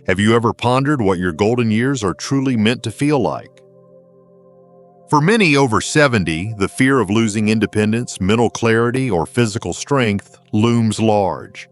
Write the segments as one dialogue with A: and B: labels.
A: Have you ever pondered what your golden years are truly meant to feel like? For many over 70, the fear of losing independence, mental clarity, or physical strength looms large.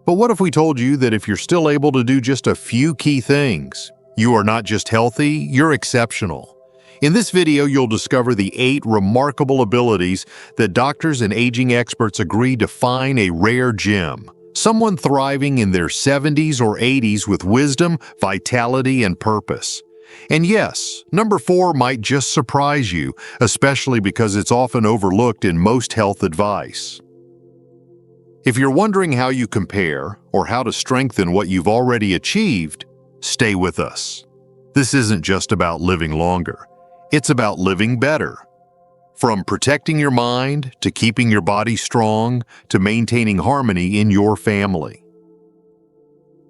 A: But what if we told you that if you're still able to do just a few key things, you are not just healthy, you're exceptional? In this video, you'll discover the 8 remarkable abilities that doctors and aging experts agree define a rare gem. Someone thriving in their 70s or 80s with wisdom, vitality, and purpose. And yes, number 4 might just surprise you, especially because it's often overlooked in most health advice. If you're wondering how you compare or how to strengthen what you've already achieved, stay with us. This isn't just about living longer. It's about living better. From protecting your mind, to keeping your body strong, to maintaining harmony in your family.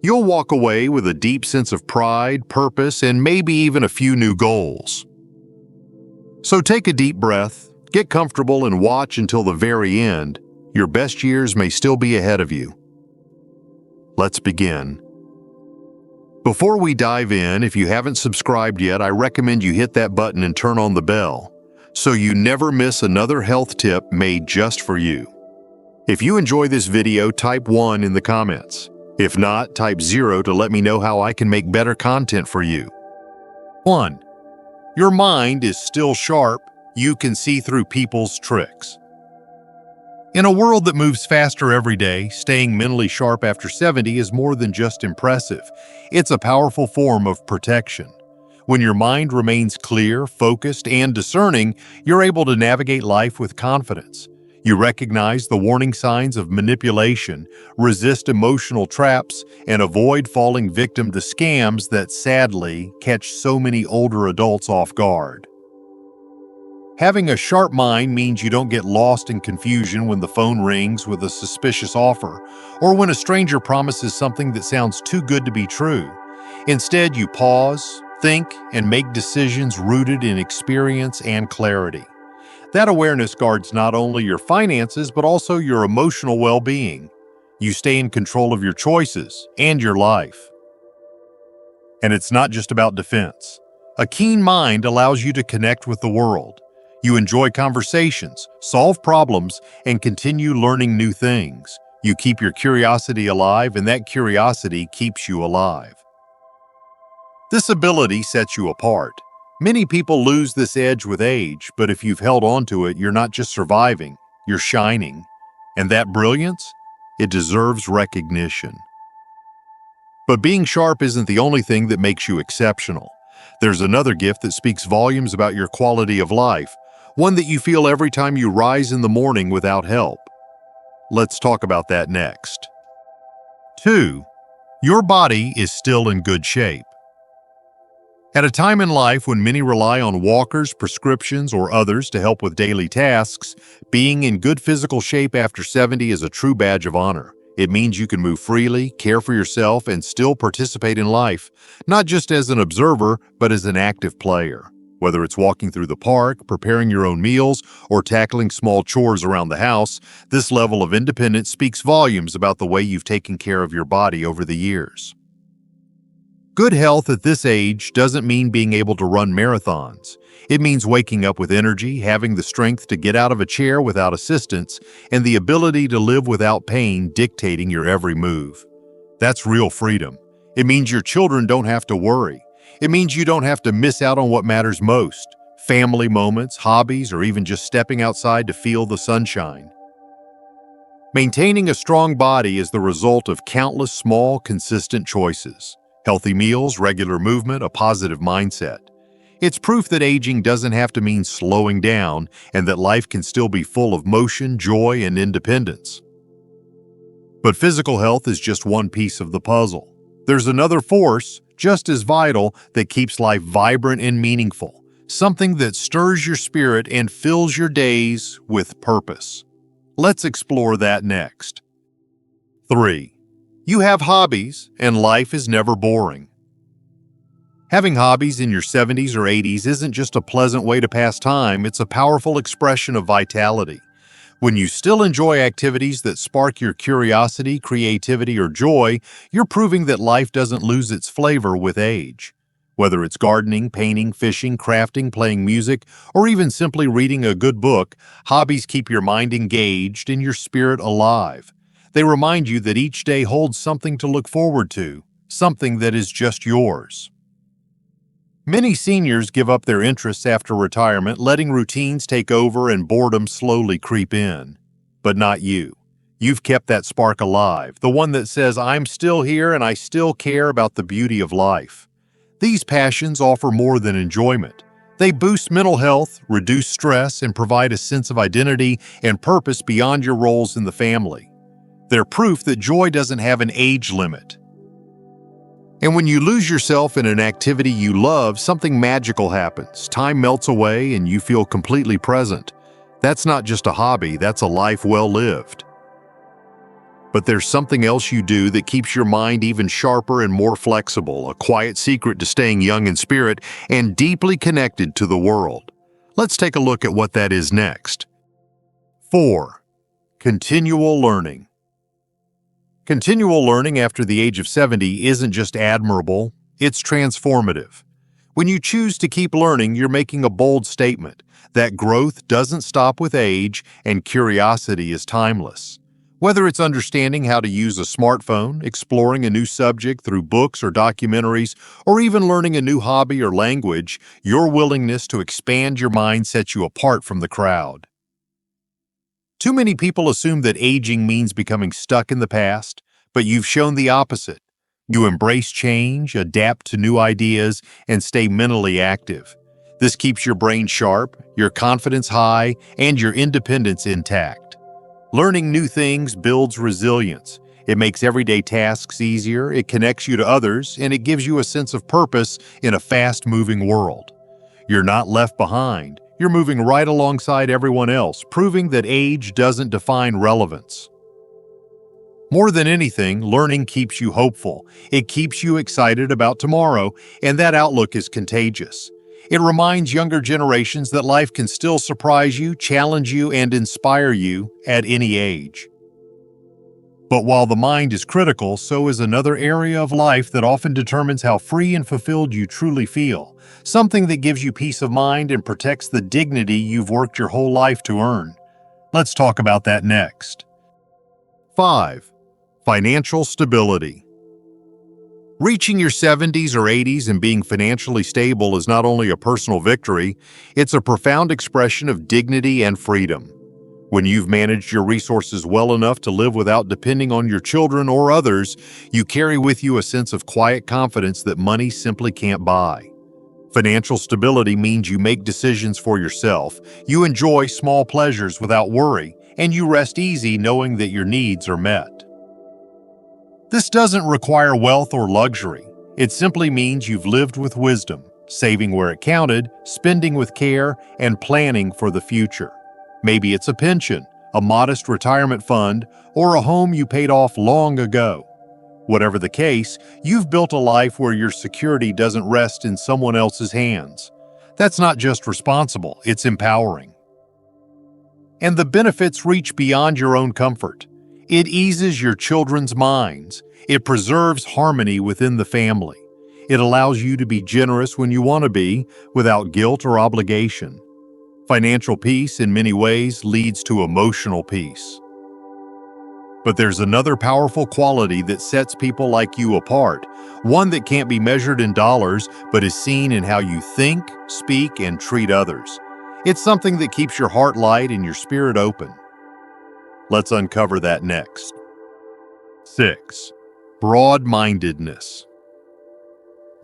A: You'll walk away with a deep sense of pride, purpose, and maybe even a few new goals. So take a deep breath, get comfortable, and watch until the very end. Your best years may still be ahead of you. Let's begin. Before we dive in, if you haven't subscribed yet, I recommend you hit that button and turn on the bell, so you never miss another health tip made just for you. If you enjoy this video, type 1 in the comments. If not, type 0 to let me know how I can make better content for you. 1. Your mind is still sharp. You can see through people's tricks. In a world that moves faster every day, staying mentally sharp after 70 is more than just impressive. It's a powerful form of protection. When your mind remains clear, focused, and discerning, you're able to navigate life with confidence. You recognize the warning signs of manipulation, resist emotional traps, and avoid falling victim to scams that sadly catch so many older adults off guard. Having a sharp mind means you don't get lost in confusion when the phone rings with a suspicious offer, or when a stranger promises something that sounds too good to be true. Instead, you pause, think, and make decisions rooted in experience and clarity. That awareness guards not only your finances, but also your emotional well-being. You stay in control of your choices and your life. And it's not just about defense. A keen mind allows you to connect with the world. You enjoy conversations, solve problems, and continue learning new things. You keep your curiosity alive, and that curiosity keeps you alive. This ability sets you apart. Many people lose this edge with age, but if you've held on to it, you're not just surviving, you're shining. And that brilliance? It deserves recognition. But being sharp isn't the only thing that makes you exceptional. There's another gift that speaks volumes about your quality of life, one that you feel every time you rise in the morning without help. Let's talk about that next. 2. Your body is still in good shape. At a time in life when many rely on walkers, prescriptions, or others to help with daily tasks, being in good physical shape after 70 is a true badge of honor. It means you can move freely, care for yourself, and still participate in life, not just as an observer, but as an active player. Whether it's walking through the park, preparing your own meals, or tackling small chores around the house, this level of independence speaks volumes about the way you've taken care of your body over the years. Good health at this age doesn't mean being able to run marathons. It means waking up with energy, having the strength to get out of a chair without assistance, and the ability to live without pain dictating your every move. That's real freedom. It means your children don't have to worry. It means you don't have to miss out on what matters most: family moments, hobbies, or even just stepping outside to feel the sunshine. Maintaining a strong body is the result of countless small, consistent choices. Healthy meals, regular movement, a positive mindset. It's proof that aging doesn't have to mean slowing down, and that life can still be full of motion, joy, and independence. But physical health is just one piece of the puzzle. There's another force, just as vital, that keeps life vibrant and meaningful. Something that stirs your spirit and fills your days with purpose. Let's explore that next. 3. You have hobbies, and life is never boring. Having hobbies in your 70s or 80s isn't just a pleasant way to pass time, it's a powerful expression of vitality. When you still enjoy activities that spark your curiosity, creativity, or joy, you're proving that life doesn't lose its flavor with age. Whether it's gardening, painting, fishing, crafting, playing music, or even simply reading a good book, hobbies keep your mind engaged and your spirit alive. They remind you that each day holds something to look forward to, something that is just yours. Many seniors give up their interests after retirement, letting routines take over and boredom slowly creep in. But not you. You've kept that spark alive, the one that says, I'm still here and I still care about the beauty of life. These passions offer more than enjoyment. They boost mental health, reduce stress, and provide a sense of identity and purpose beyond your roles in the family. They're proof that joy doesn't have an age limit. And when you lose yourself in an activity you love, something magical happens. Time melts away and you feel completely present. That's not just a hobby, that's a life well lived. But there's something else you do that keeps your mind even sharper and more flexible, a quiet secret to staying young in spirit and deeply connected to the world. Let's take a look at what that is next. 4. Continual learning. Continual learning after the age of 70 isn't just admirable, it's transformative. When you choose to keep learning, you're making a bold statement that growth doesn't stop with age and curiosity is timeless. Whether it's understanding how to use a smartphone, exploring a new subject through books or documentaries, or even learning a new hobby or language, your willingness to expand your mind sets you apart from the crowd. Too many people assume that aging means becoming stuck in the past, but you've shown the opposite. You embrace change, adapt to new ideas, and stay mentally active. This keeps your brain sharp, your confidence high, and your independence intact. Learning new things builds resilience. It makes everyday tasks easier, it connects you to others, and it gives you a sense of purpose in a fast-moving world. You're not left behind. You're moving right alongside everyone else, proving that age doesn't define relevance. More than anything, learning keeps you hopeful. It keeps you excited about tomorrow, and that outlook is contagious. It reminds younger generations that life can still surprise you, challenge you, and inspire you at any age. But while the mind is critical, so is another area of life that often determines how free and fulfilled you truly feel, something that gives you peace of mind and protects the dignity you've worked your whole life to earn. Let's talk about that next. 5. Financial stability. Reaching your 70s or 80s and being financially stable is not only a personal victory, it's a profound expression of dignity and freedom. When you've managed your resources well enough to live without depending on your children or others, you carry with you a sense of quiet confidence that money simply can't buy. Financial stability means you make decisions for yourself, you enjoy small pleasures without worry, and you rest easy knowing that your needs are met. This doesn't require wealth or luxury. It simply means you've lived with wisdom, saving where it counted, spending with care, and planning for the future. Maybe it's a pension, a modest retirement fund, or a home you paid off long ago. Whatever the case, you've built a life where your security doesn't rest in someone else's hands. That's not just responsible, it's empowering. And the benefits reach beyond your own comfort. It eases your children's minds. It preserves harmony within the family. It allows you to be generous when you want to be, without guilt or obligation. Financial peace, in many ways, leads to emotional peace. But there's another powerful quality that sets people like you apart, one that can't be measured in dollars, but is seen in how you think, speak, and treat others. It's something that keeps your heart light and your spirit open. Let's uncover that next. 6. Broad-mindedness.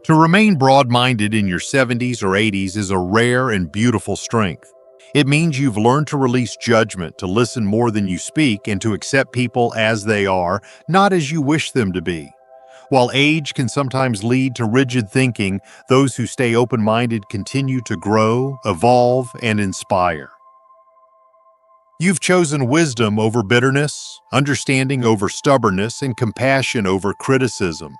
A: To remain broad-minded in your 70s or 80s is a rare and beautiful strength. It means you've learned to release judgment, to listen more than you speak, and to accept people as they are, not as you wish them to be. While age can sometimes lead to rigid thinking, those who stay open-minded continue to grow, evolve, and inspire. You've chosen wisdom over bitterness, understanding over stubbornness, and compassion over criticism.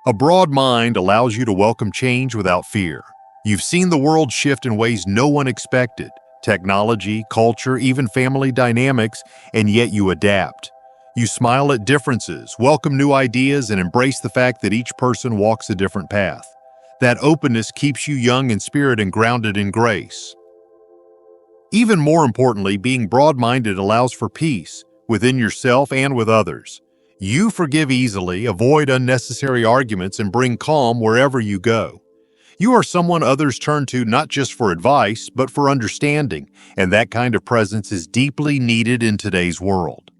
A: A broad mind allows you to welcome change without fear. You've seen the world shift in ways no one expected, technology, culture, even family dynamics, and yet you adapt. You smile at differences, welcome new ideas, and embrace the fact that each person walks a different path. That openness keeps you young in spirit and grounded in grace. Even more importantly, being broad-minded allows for peace within yourself and with others. You forgive easily, avoid unnecessary arguments, and bring calm wherever you go. You are someone others turn to not just for advice, but for understanding, and that kind of presence is deeply needed in today's world.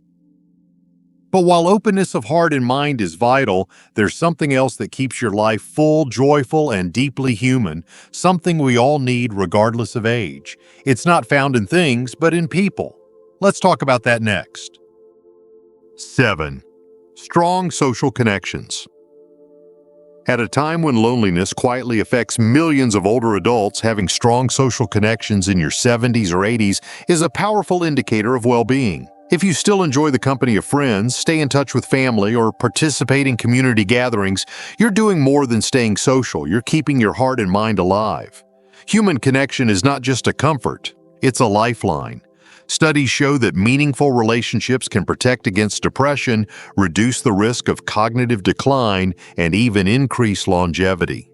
A: But while openness of heart and mind is vital, there's something else that keeps your life full, joyful, and deeply human, something we all need regardless of age. It's not found in things, but in people. Let's talk about that next. 7. Strong social connections. At a time when loneliness quietly affects millions of older adults, having strong social connections in your 70s or 80s is a powerful indicator of well-being. If you still enjoy the company of friends, stay in touch with family, or participate in community gatherings, you're doing more than staying social. You're keeping your heart and mind alive. Human connection is not just a comfort, it's a lifeline. Studies show that meaningful relationships can protect against depression, reduce the risk of cognitive decline, and even increase longevity.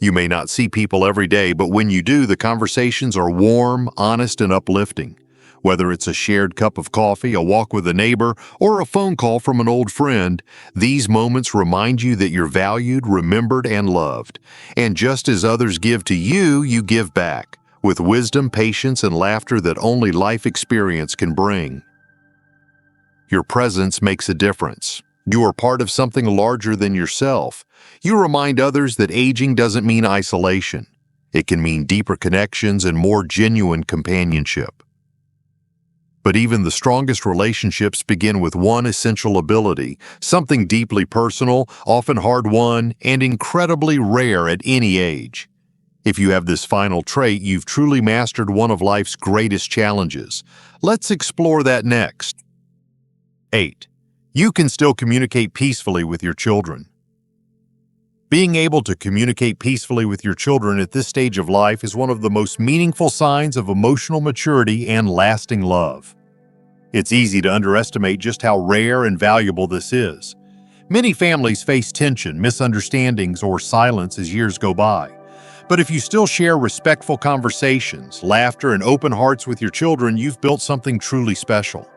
A: You may not see people every day, but when you do, the conversations are warm, honest, and uplifting. Whether it's a shared cup of coffee, a walk with a neighbor, or a phone call from an old friend, these moments remind you that you're valued, remembered, and loved. And just as others give to you, you give back, with wisdom, patience, and laughter that only life experience can bring. Your presence makes a difference. You are part of something larger than yourself. You remind others that aging doesn't mean isolation. It can mean deeper connections and more genuine companionship. But even the strongest relationships begin with one essential ability, something deeply personal, often hard-won, and incredibly rare at any age. If you have this final trait, you've truly mastered one of life's greatest challenges. Let's explore that next. 8. You can still communicate peacefully with your children. Being able to communicate peacefully with your children at this stage of life is one of the most meaningful signs of emotional maturity and lasting love. It's easy to underestimate just how rare and valuable this is. Many families face tension, misunderstandings, or silence as years go by. But if you still share respectful conversations, laughter, and open hearts with your children, you've built something truly special.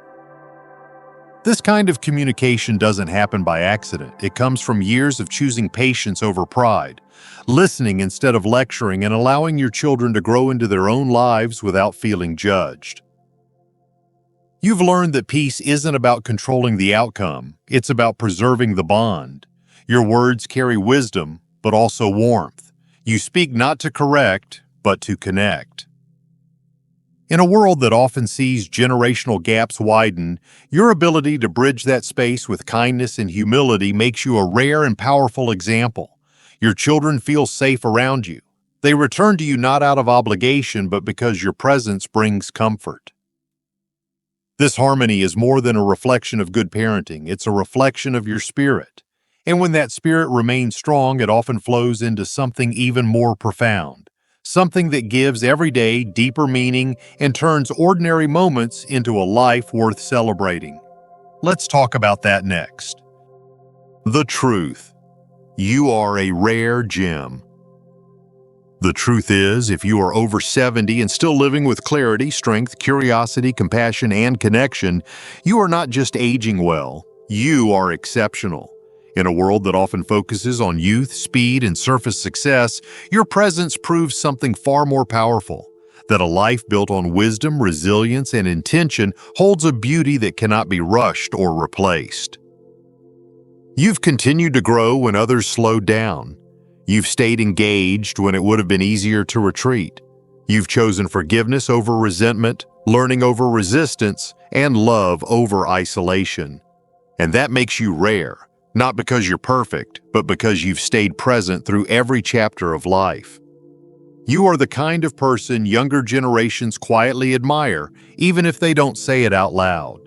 A: This kind of communication doesn't happen by accident. It comes from years of choosing patience over pride, listening instead of lecturing, and allowing your children to grow into their own lives without feeling judged. You've learned that peace isn't about controlling the outcome, it's about preserving the bond. Your words carry wisdom, but also warmth. You speak not to correct, but to connect. In a world that often sees generational gaps widen, your ability to bridge that space with kindness and humility makes you a rare and powerful example. Your children feel safe around you. They return to you not out of obligation, but because your presence brings comfort. This harmony is more than a reflection of good parenting. It's a reflection of your spirit. And when that spirit remains strong, it often flows into something even more profound. Something that gives every day deeper meaning and turns ordinary moments into a life worth celebrating. Let's talk about that next. The truth. You are a rare gem. The truth is, if you are over 70 and still living with clarity, strength, curiosity, compassion, and connection, you are not just aging well, you are exceptional. In a world that often focuses on youth, speed, and surface success, your presence proves something far more powerful, that a life built on wisdom, resilience, and intention holds a beauty that cannot be rushed or replaced. You've continued to grow when others slowed down. You've stayed engaged when it would have been easier to retreat. You've chosen forgiveness over resentment, learning over resistance, and love over isolation. And that makes you rare. Not because you're perfect, but because you've stayed present through every chapter of life. You are the kind of person younger generations quietly admire, even if they don't say it out loud.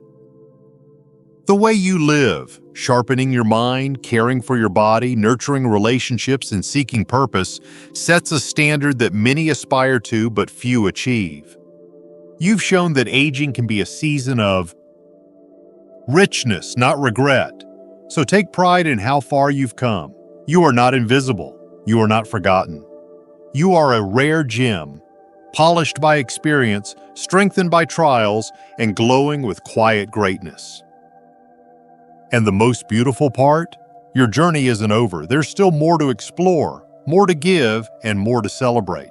A: The way you live, sharpening your mind, caring for your body, nurturing relationships, and seeking purpose, sets a standard that many aspire to but few achieve. You've shown that aging can be a season of richness, not regret. So take pride in how far you've come. You are not invisible. You are not forgotten. You are a rare gem, polished by experience, strengthened by trials, and glowing with quiet greatness. And the most beautiful part? Your journey isn't over. There's still more to explore, more to give, and more to celebrate.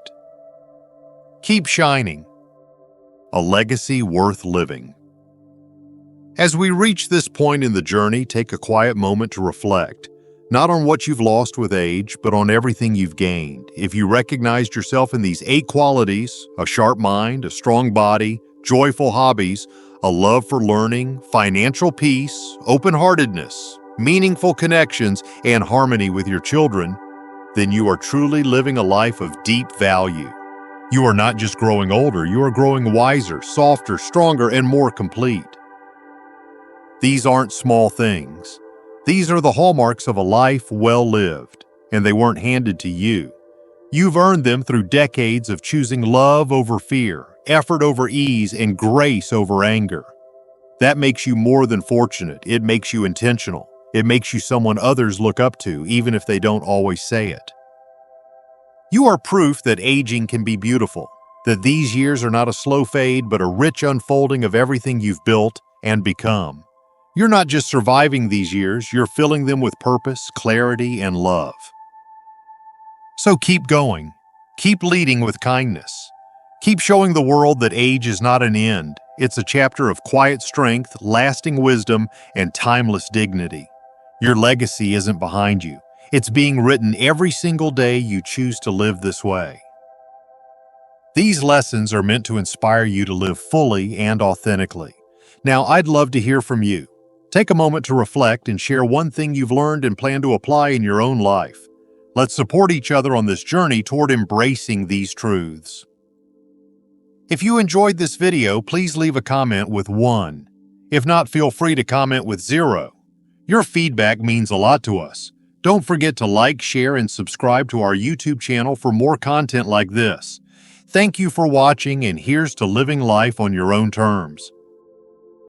A: Keep shining. A legacy worth living. As we reach this point in the journey, take a quiet moment to reflect, not on what you've lost with age, but on everything you've gained. If you recognized yourself in these 8 qualities, a sharp mind, a strong body, joyful hobbies, a love for learning, financial peace, open-heartedness, meaningful connections, and harmony with your children, then you are truly living a life of deep value. You are not just growing older, you are growing wiser, softer, stronger, and more complete. These aren't small things. These are the hallmarks of a life well lived, and they weren't handed to you. You've earned them through decades of choosing love over fear, effort over ease, and grace over anger. That makes you more than fortunate. It makes you intentional. It makes you someone others look up to, even if they don't always say it. You are proof that aging can be beautiful, that these years are not a slow fade, but a rich unfolding of everything you've built and become. You're not just surviving these years, you're filling them with purpose, clarity, and love. So keep going. Keep leading with kindness. Keep showing the world that age is not an end. It's a chapter of quiet strength, lasting wisdom, and timeless dignity. Your legacy isn't behind you. It's being written every single day you choose to live this way. These lessons are meant to inspire you to live fully and authentically. Now, I'd love to hear from you. Take a moment to reflect and share one thing you've learned and plan to apply in your own life. Let's support each other on this journey toward embracing these truths. If you enjoyed this video, please leave a comment with 1. If not, feel free to comment with 0. Your feedback means a lot to us. Don't forget to like, share, and subscribe to our YouTube channel for more content like this. Thank you for watching, and here's to living life on your own terms.